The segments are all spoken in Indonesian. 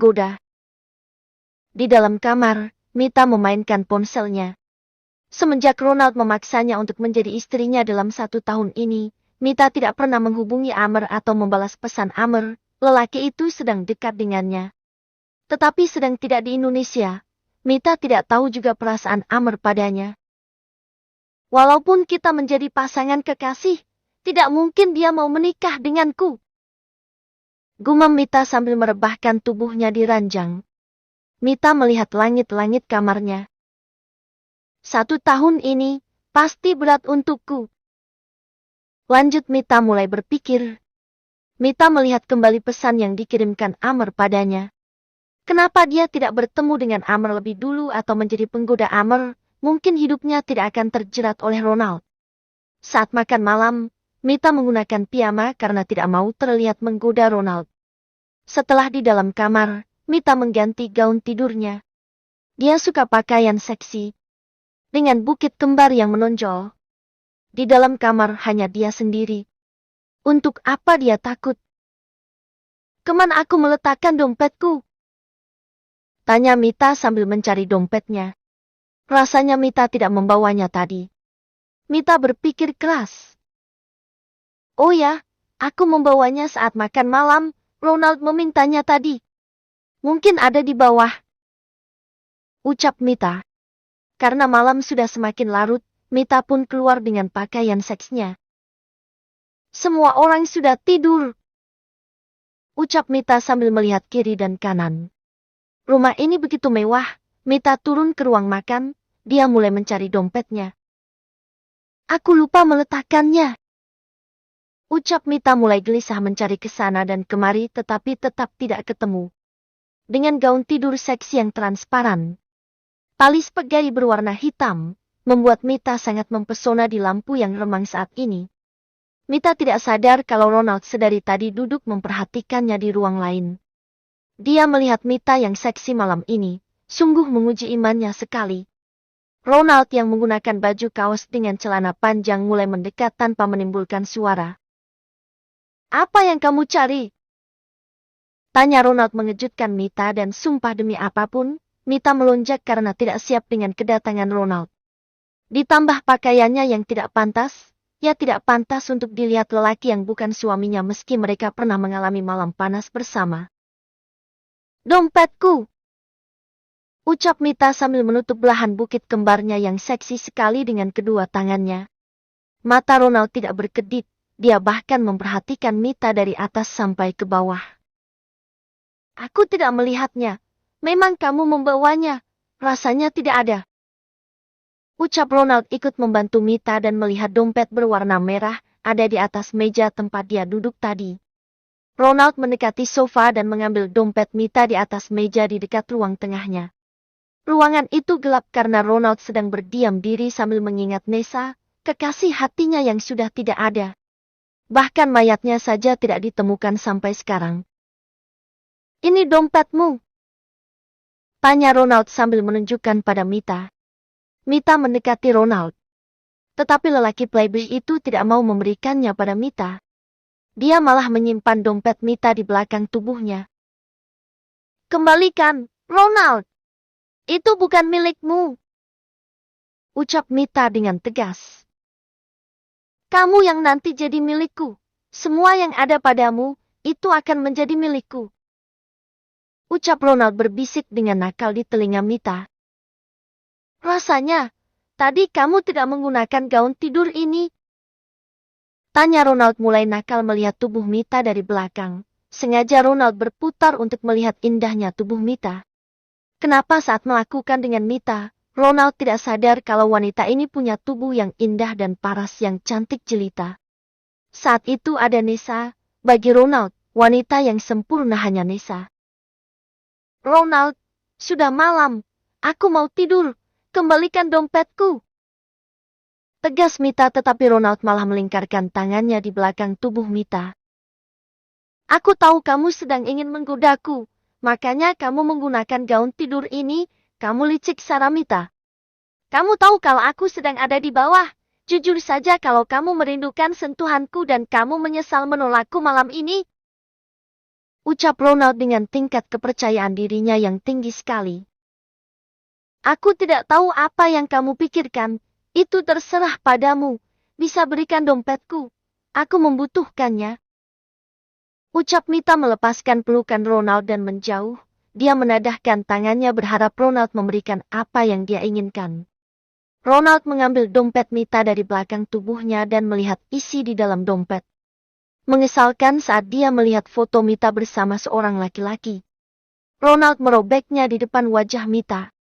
menggoda. Di dalam kamar, Mita memainkan ponselnya. Semenjak Ronald memaksanya untuk menjadi istrinya dalam 1 tahun ini, Mita tidak pernah menghubungi Amer atau membalas pesan Amer. Lelaki itu sedang dekat dengannya. Tetapi sedang tidak di Indonesia, Mita tidak tahu juga perasaan Amer padanya. Walaupun kita menjadi pasangan kekasih, tidak mungkin dia mau menikah denganku. Gumam Mita sambil merebahkan tubuhnya di ranjang. Mita melihat langit-langit kamarnya. 1 tahun ini pasti berat untukku. Lanjut Mita mulai berpikir. Mita melihat kembali pesan yang dikirimkan Amer padanya. Kenapa dia tidak bertemu dengan Amer lebih dulu atau menjadi penggoda Amer? Mungkin hidupnya tidak akan terjerat oleh Ronald. Saat makan malam, Mita menggunakan piyama karena tidak mau terlihat menggoda Ronald. Setelah di dalam kamar, Mita mengganti gaun tidurnya. Dia suka pakaian seksi. Dengan bukit kembar yang menonjol. Di dalam kamar hanya dia sendiri. Untuk apa dia takut? Kemana aku meletakkan dompetku? Tanya Mita sambil mencari dompetnya. Rasanya Mita tidak membawanya tadi. Mita berpikir keras. Oh ya, aku membawanya saat makan malam, Ronald memintanya tadi. Mungkin ada di bawah. Ucap Mita. Karena malam sudah semakin larut, Mita pun keluar dengan pakaian seksnya. Semua orang sudah tidur. Ucap Mita sambil melihat kiri dan kanan. Rumah ini begitu mewah. Mita turun ke ruang makan, dia mulai mencari dompetnya. Aku lupa meletakkannya. Ucap Mita mulai gelisah mencari ke sana dan kemari tetapi tetap tidak ketemu. Dengan gaun tidur seksi yang transparan. Tali spaghetti berwarna hitam, membuat Mita sangat mempesona di lampu yang remang saat ini. Mita tidak sadar kalau Ronald sedari tadi duduk memperhatikannya di ruang lain. Dia melihat Mita yang seksi malam ini. Sungguh menguji imannya sekali. Ronald yang menggunakan baju kaos dengan celana panjang mulai mendekat tanpa menimbulkan suara. Apa yang kamu cari? Tanya Ronald mengejutkan Mita dan sumpah demi apapun, Mita melonjak karena tidak siap dengan kedatangan Ronald. Ditambah pakaiannya yang tidak pantas, ya tidak pantas untuk dilihat lelaki yang bukan suaminya meski mereka pernah mengalami malam panas bersama. Dompetku! Ucap Mita sambil menutup belahan bukit kembarnya yang seksi sekali dengan kedua tangannya. Mata Ronald tidak berkedip, dia bahkan memperhatikan Mita dari atas sampai ke bawah. Aku tidak melihatnya, memang kamu membawanya, rasanya tidak ada. Ucap Ronald ikut membantu Mita dan melihat dompet berwarna merah ada di atas meja tempat dia duduk tadi. Ronald mendekati sofa dan mengambil dompet Mita di atas meja di dekat ruang tengahnya. Ruangan itu gelap karena Ronald sedang berdiam diri sambil mengingat Nessa, kekasih hatinya yang sudah tidak ada. Bahkan mayatnya saja tidak ditemukan sampai sekarang. Ini dompetmu? Tanya Ronald sambil menunjukkan pada Mita. Mita mendekati Ronald. Tetapi lelaki playboy itu tidak mau memberikannya pada Mita. Dia malah menyimpan dompet Mita di belakang tubuhnya. Kembalikan, Ronald! Itu bukan milikmu. Ucap Mita dengan tegas. Kamu yang nanti jadi milikku. Semua yang ada padamu, itu akan menjadi milikku. Ucap Ronald berbisik dengan nakal di telinga Mita. Rasanya, tadi kamu tidak menggunakan gaun tidur ini. Tanya Ronald mulai nakal melihat tubuh Mita dari belakang. Sengaja Ronald berputar untuk melihat indahnya tubuh Mita. Kenapa saat melakukan dengan Mita, Ronald tidak sadar kalau wanita ini punya tubuh yang indah dan paras yang cantik jelita. Saat itu ada Nessa, bagi Ronald, wanita yang sempurna hanya Nessa. Ronald, sudah malam, aku mau tidur, kembalikan dompetku. Tegas Mita tetapi Ronald malah melingkarkan tangannya di belakang tubuh Mita. Aku tahu kamu sedang ingin menggodaku. Makanya kamu menggunakan gaun tidur ini, kamu licik Saramita. Kamu tahu kalau aku sedang ada di bawah. Jujur saja kalau kamu merindukan sentuhanku dan kamu menyesal menolakku malam ini. Ucap Ronald dengan tingkat kepercayaan dirinya yang tinggi sekali. Aku tidak tahu apa yang kamu pikirkan, itu terserah padamu. Bisa berikan dompetku, aku membutuhkannya. Ucap Mita melepaskan pelukan Ronald dan menjauh. Dia menadahkan tangannya berharap Ronald memberikan apa yang dia inginkan. Ronald mengambil dompet Mita dari belakang tubuhnya dan melihat isi di dalam dompet. Mengesalkan saat dia melihat foto Mita bersama seorang laki-laki. Ronald merobeknya di depan wajah Mita.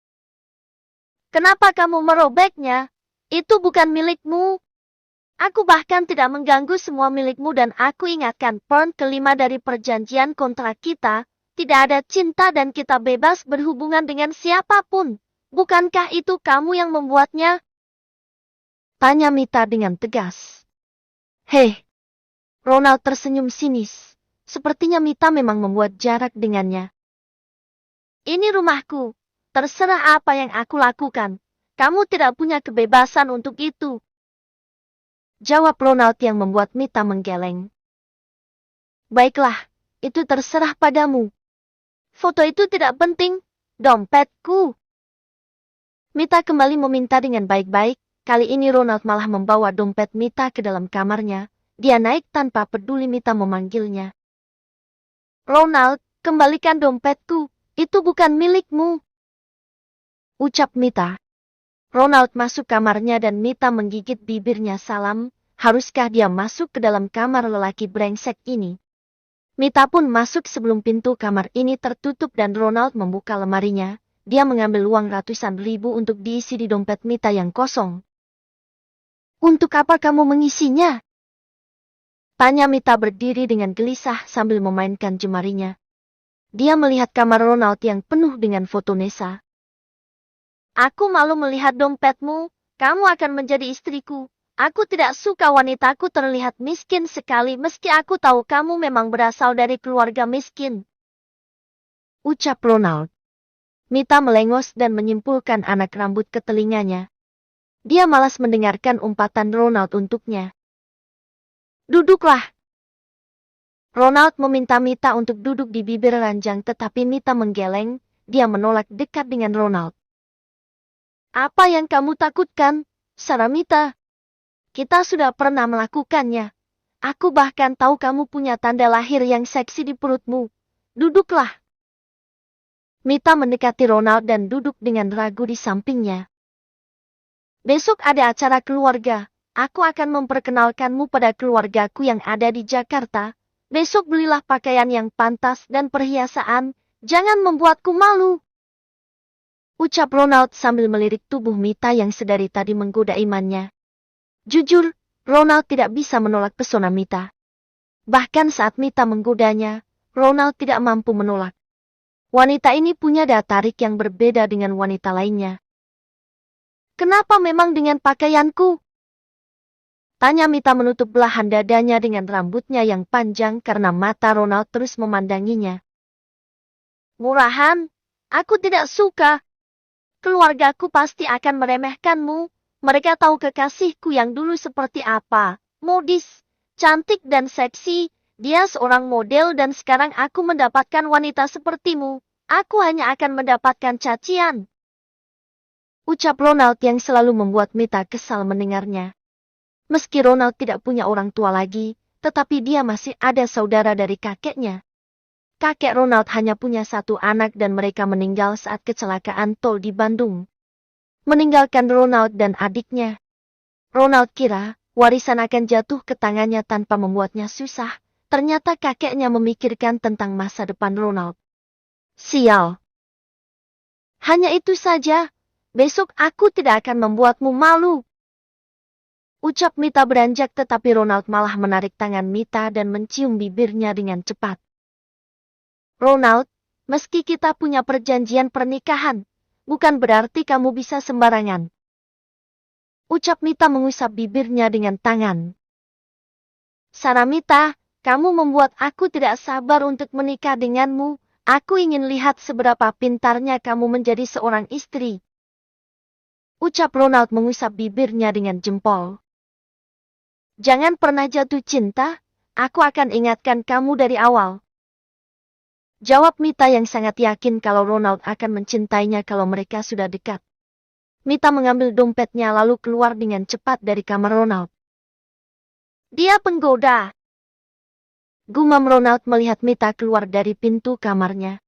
Kenapa kamu merobeknya? Itu bukan milikmu. Aku bahkan tidak mengganggu semua milikmu dan aku ingatkan poin kelima dari perjanjian kontrak kita. Tidak ada cinta dan kita bebas berhubungan dengan siapapun. Bukankah itu kamu yang membuatnya? Tanya Mita dengan tegas. Hei, Ronald tersenyum sinis. Sepertinya Mita memang membuat jarak dengannya. Ini rumahku. Terserah apa yang aku lakukan. Kamu tidak punya kebebasan untuk itu. Jawab Ronald yang membuat Mita menggeleng. Baiklah, itu terserah padamu. Foto itu tidak penting. Dompetku. Mita kembali meminta dengan baik-baik. Kali ini Ronald malah membawa dompet Mita ke dalam kamarnya. Dia naik tanpa peduli Mita memanggilnya. Ronald, kembalikan dompetku. Itu bukan milikmu. Ucap Mita. Ronald masuk kamarnya dan Mita menggigit bibirnya salam. Haruskah dia masuk ke dalam kamar lelaki brengsek ini? Mita pun masuk sebelum pintu kamar ini tertutup dan Ronald membuka lemarinya. Dia mengambil uang ratusan ribu untuk diisi di dompet Mita yang kosong. Untuk apa kamu mengisinya? Tanya Mita berdiri dengan gelisah sambil memainkan jemarinya. Dia melihat kamar Ronald yang penuh dengan foto Nessa. Aku malu melihat dompetmu, kamu akan menjadi istriku. Aku tidak suka wanitaku terlihat miskin sekali meski aku tahu kamu memang berasal dari keluarga miskin. Ucap Ronald. Mita melengos dan menyimpulkan anak rambut ke telinganya. Dia malas mendengarkan umpatan Ronald untuknya. Duduklah. Ronald meminta Mita untuk duduk di bibir ranjang tetapi Mita menggeleng, dia menolak dekat dengan Ronald. Apa yang kamu takutkan, Saramita? Kita sudah pernah melakukannya. Aku bahkan tahu kamu punya tanda lahir yang seksi di perutmu. Duduklah. Mita mendekati Ronald dan duduk dengan ragu di sampingnya. Besok ada acara keluarga. Aku akan memperkenalkanmu pada keluargaku yang ada di Jakarta. Besok belilah pakaian yang pantas dan perhiasan. Jangan membuatku malu. Ucap Ronald sambil melirik tubuh Mita yang sedari tadi menggoda imannya. Jujur, Ronald tidak bisa menolak pesona Mita. Bahkan saat Mita menggodanya, Ronald tidak mampu menolak. Wanita ini punya daya tarik yang berbeda dengan wanita lainnya. Kenapa memang dengan pakaianku? Tanya Mita menutup belahan dadanya dengan rambutnya yang panjang karena mata Ronald terus memandanginya. Murahan, aku tidak suka. Keluargaku pasti akan meremehkanmu. Mereka tahu kekasihku yang dulu seperti apa. Modis, cantik dan seksi. Dia seorang model dan sekarang aku mendapatkan wanita sepertimu. Aku hanya akan mendapatkan cacian. Ucap Ronald yang selalu membuat Mita kesal mendengarnya. Meski Ronald tidak punya orang tua lagi, tetapi dia masih ada saudara dari kakeknya. Kakek Ronald hanya punya satu anak dan mereka meninggal saat kecelakaan tol di Bandung. Meninggalkan Ronald dan adiknya. Ronald kira warisan akan jatuh ke tangannya tanpa membuatnya susah. Ternyata kakeknya memikirkan tentang masa depan Ronald. Sial. Hanya itu saja. Besok aku tidak akan membuatmu malu. Ucap Mita beranjak tetapi Ronald malah menarik tangan Mita dan mencium bibirnya dengan cepat. Ronald, meski kita punya perjanjian pernikahan, bukan berarti kamu bisa sembarangan. Ucap Mita mengusap bibirnya dengan tangan. Saramita, kamu membuat aku tidak sabar untuk menikah denganmu. Aku ingin lihat seberapa pintarnya kamu menjadi seorang istri. Ucap Ronald mengusap bibirnya dengan jempol. Jangan pernah jatuh cinta, aku akan ingatkan kamu dari awal. Jawab Mita yang sangat yakin kalau Ronald akan mencintainya kalau mereka sudah dekat. Mita mengambil dompetnya lalu keluar dengan cepat dari kamar Ronald. Dia penggoda. Gumam Ronald melihat Mita keluar dari pintu kamarnya.